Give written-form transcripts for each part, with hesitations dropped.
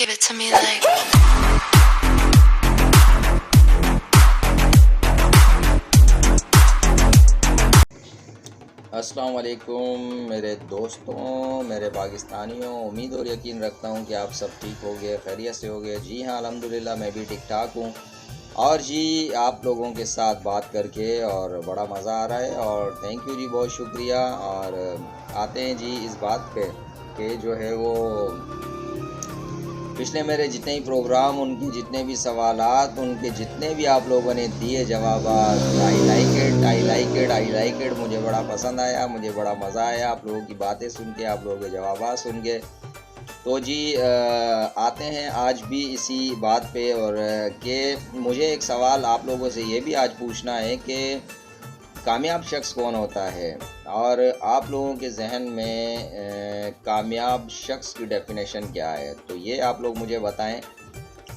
Give it to me like अस्सलाम वालेकुम मेरे दोस्तों, मेरे पाकिस्तानियों। उम्मीद और यकीन रखता हूँ कि आप सब ठीक होंगे, खैरियत से होंगे। जी हाँ, अल्हम्दुलिल्लाह मैं भी ठीक ठाक हूँ। और जी आप लोगों के साथ बात करके और बड़ा मज़ा आ रहा है और थैंक यू जी, बहुत शुक्रिया। और आते हैं जी इस बात पे कि जो है वो पिछले मेरे जितने ही प्रोग्राम, उनके जितने भी सवालात, उनके जितने भी आप लोगों ने दिए जवाब, आई लाइक इट, मुझे बड़ा पसंद आया, मुझे बड़ा मज़ा आया आप लोगों की बातें सुन के, आप लोगों के जवाब सुन के। तो जी आते हैं आज भी इसी बात पे। और कि मुझे एक सवाल आप लोगों से ये भी आज पूछना है कि कामयाब शख्स कौन होता है, और आप लोगों के जहन में कामयाब शख्स की डेफिनेशन क्या है, तो ये आप लोग मुझे बताएं।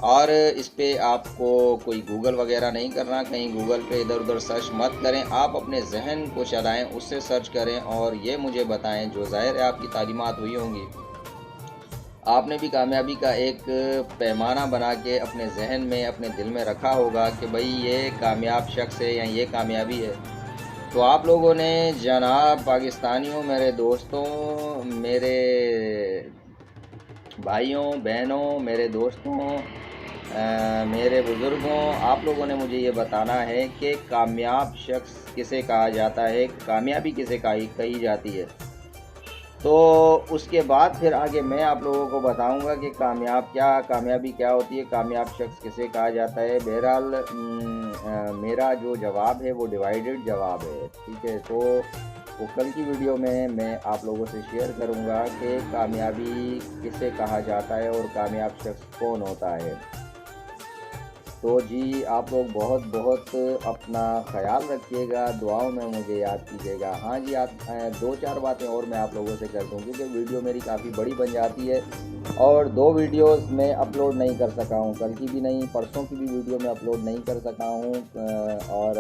और इस पे आपको कोई गूगल वगैरह नहीं करना, कहीं गूगल पे इधर उधर सर्च मत करें, आप अपने जहन को चलाएं, उससे सर्च करें और ये मुझे बताएं। जो ज़ाहिर है आपकी तालीमात हुई होंगी, आपने भी कामयाबी का एक पैमाना बना के अपने जहन में, अपने दिल में रखा होगा कि भाई ये कामयाब शख्स है या ये कामयाबी है। तो आप लोगों ने जनाब पाकिस्तानियों, मेरे दोस्तों, मेरे भाइयों बहनों, मेरे दोस्तों, मेरे बुज़ुर्गों, आप लोगों ने मुझे ये बताना है कि कामयाब शख्स किसे कहा जाता है, कामयाबी किसे कही जाती है। तो उसके बाद फिर आगे मैं आप लोगों को बताऊंगा कि कामयाबी क्या होती है, कामयाब शख्स किसे कहा जाता है। बहरहाल मेरा जो जवाब है वो डिवाइडेड जवाब है, ठीक है। तो वो कल की वीडियो में मैं आप लोगों से शेयर करूंगा कि कामयाबी किसे कहा जाता है और कामयाब शख्स कौन होता है। तो जी आप लोग बहुत बहुत अपना ख़याल रखिएगा, दुआओं में मुझे याद कीजिएगा। हाँ जी, आप 2-4 बातें और मैं आप लोगों से कर दूँ, क्योंकि वीडियो मेरी काफ़ी बड़ी बन जाती है और 2 वीडियोस मैं अपलोड नहीं कर सका हूँ, कल की भी नहीं, परसों की भी वीडियो मैं अपलोड नहीं कर सका हूँ। और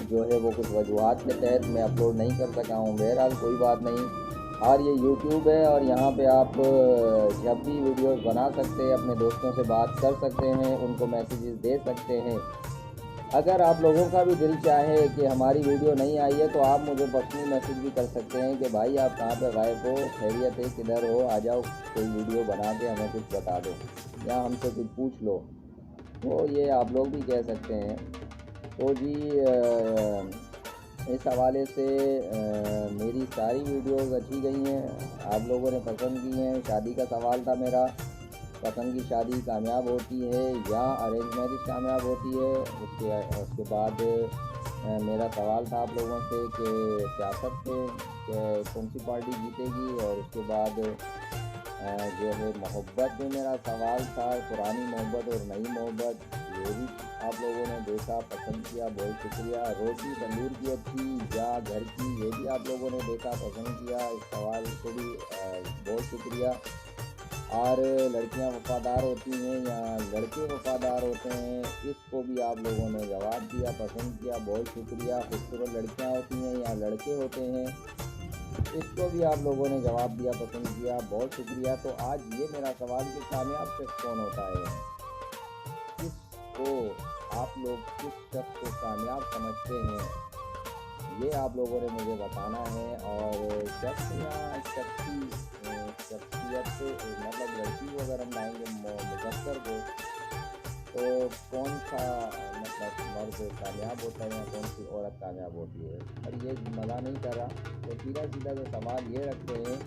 जो है वो कुछ वजूहात के तहत मैं अपलोड नहीं कर सका हूँ। बहरहाल कोई बात नहीं। और ये YouTube है और यहाँ पे आप जब भी वीडियोस बना सकते हैं, अपने दोस्तों से बात कर सकते हैं, उनको मैसेजेस दे सकते हैं। अगर आप लोगों का भी दिल चाहे कि हमारी वीडियो नहीं आई है तो आप मुझे पर्सनली मैसेज भी कर सकते हैं कि भाई आप कहाँ पे गायब हो, खैरियत है, किधर हो, आ जाओ, कोई वीडियो बना के हमें कुछ बता दो या हमसे कुछ पूछ लो। तो ये आप लोग भी कह सकते हैं। तो जी इस हवाले से मेरी सारी वीडियोस अच्छी गई हैं, आप लोगों ने पसंद की हैं। शादी का सवाल था मेरा, पसंद की शादी कामयाब होती है या अरेंज मैरिज कामयाब होती है। उसके बाद मेरा सवाल था आप लोगों से कि सियासत पे कौन सी पार्टी जीतेगी। और उसके बाद जो है मोहब्बत में मेरा सवाल था, पुरानी मोहब्बत और नई मोहब्बत, ये भी आप लोगों ने देखा, पसंद किया, बहुत शुक्रिया। रोटी तंदूर की अच्छी या घर की, ये भी आप लोगों ने देखा, पसंद किया, इस सवाल को भी बहुत शुक्रिया। और लड़कियां वफ़ादार होती हैं या लड़के वफ़ादार होते हैं, इसको भी आप लोगों ने जवाब दिया, पसंद किया, बहुत शुक्रिया। खूबसूरत लड़कियां होती हैं या लड़के होते हैं, इसको भी आप लोगों ने जवाब दिया, पसंद किया, बहुत शुक्रिया। तो आज ये मेरा सवाल कि कामयाब शख्स कौन होता है, किसको आप लोग किस शख्स को कामयाब समझते हैं, ये आप लोगों ने मुझे बताना है। और शख्स या शख्सियत से मतलब लड़की को अगर हम लाएंगे मुज़क्कर को, तो कौन सा मतलब मर्द कामयाब होता है या कौन सी औरत कामयाब होती है। और ये मज़ा नहीं कर रहा, तो सीधा सीधा जो सवाल ये रखते हैं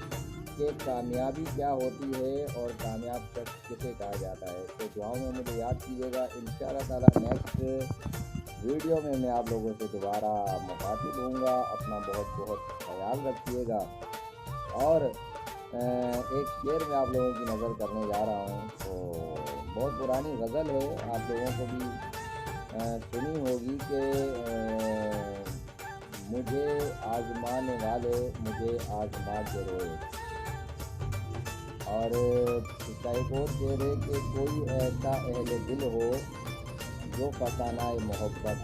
कि कामयाबी क्या होती है और कामयाब शख्स किसे कहा जाता है। तो दुआओं में मुझे याद कीजिएगा। इंशाअल्लाह ताला नेक्स्ट वीडियो में मैं आप लोगों से दोबारा मुखातिब होऊंगा। अपना बहुत बहुत ख्याल रखिएगा। और एक शेर में आप लोगों की नज़र करने जा रहा हूँ, तो बहुत पुरानी गज़ल है, आप लोगों को भी सुनी होगी कि मुझे आजमाने वाले मुझे आजमा के रोए। और इसका एक और शेर है कि कोई ऐसा अहले दिल हो जो फसानाए मोहब्बत,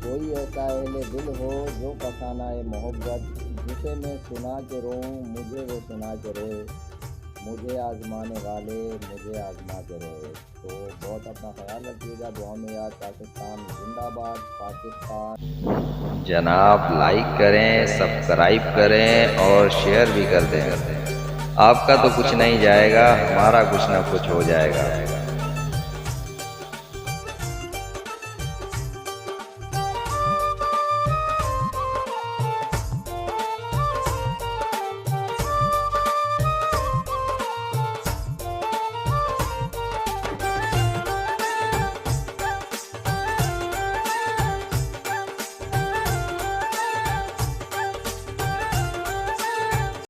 कोई ऐसा अहले दिल हो जो फसानाए मोहब्बत, जिसे मैं सुना के रोऊं मुझे वो सुना के रोए। मुझे आजमाने वाले मुझे आजमा के रहे। तो बहुत अपना ख्याल रखिएगा, दुआ में याद। पाकिस्तान जिंदाबाद, पाकिस्तान। जनाब लाइक करें, सब्सक्राइब करें और शेयर भी कर दें। आपका तो कुछ नहीं जाएगा, हमारा कुछ ना कुछ हो जाएगा।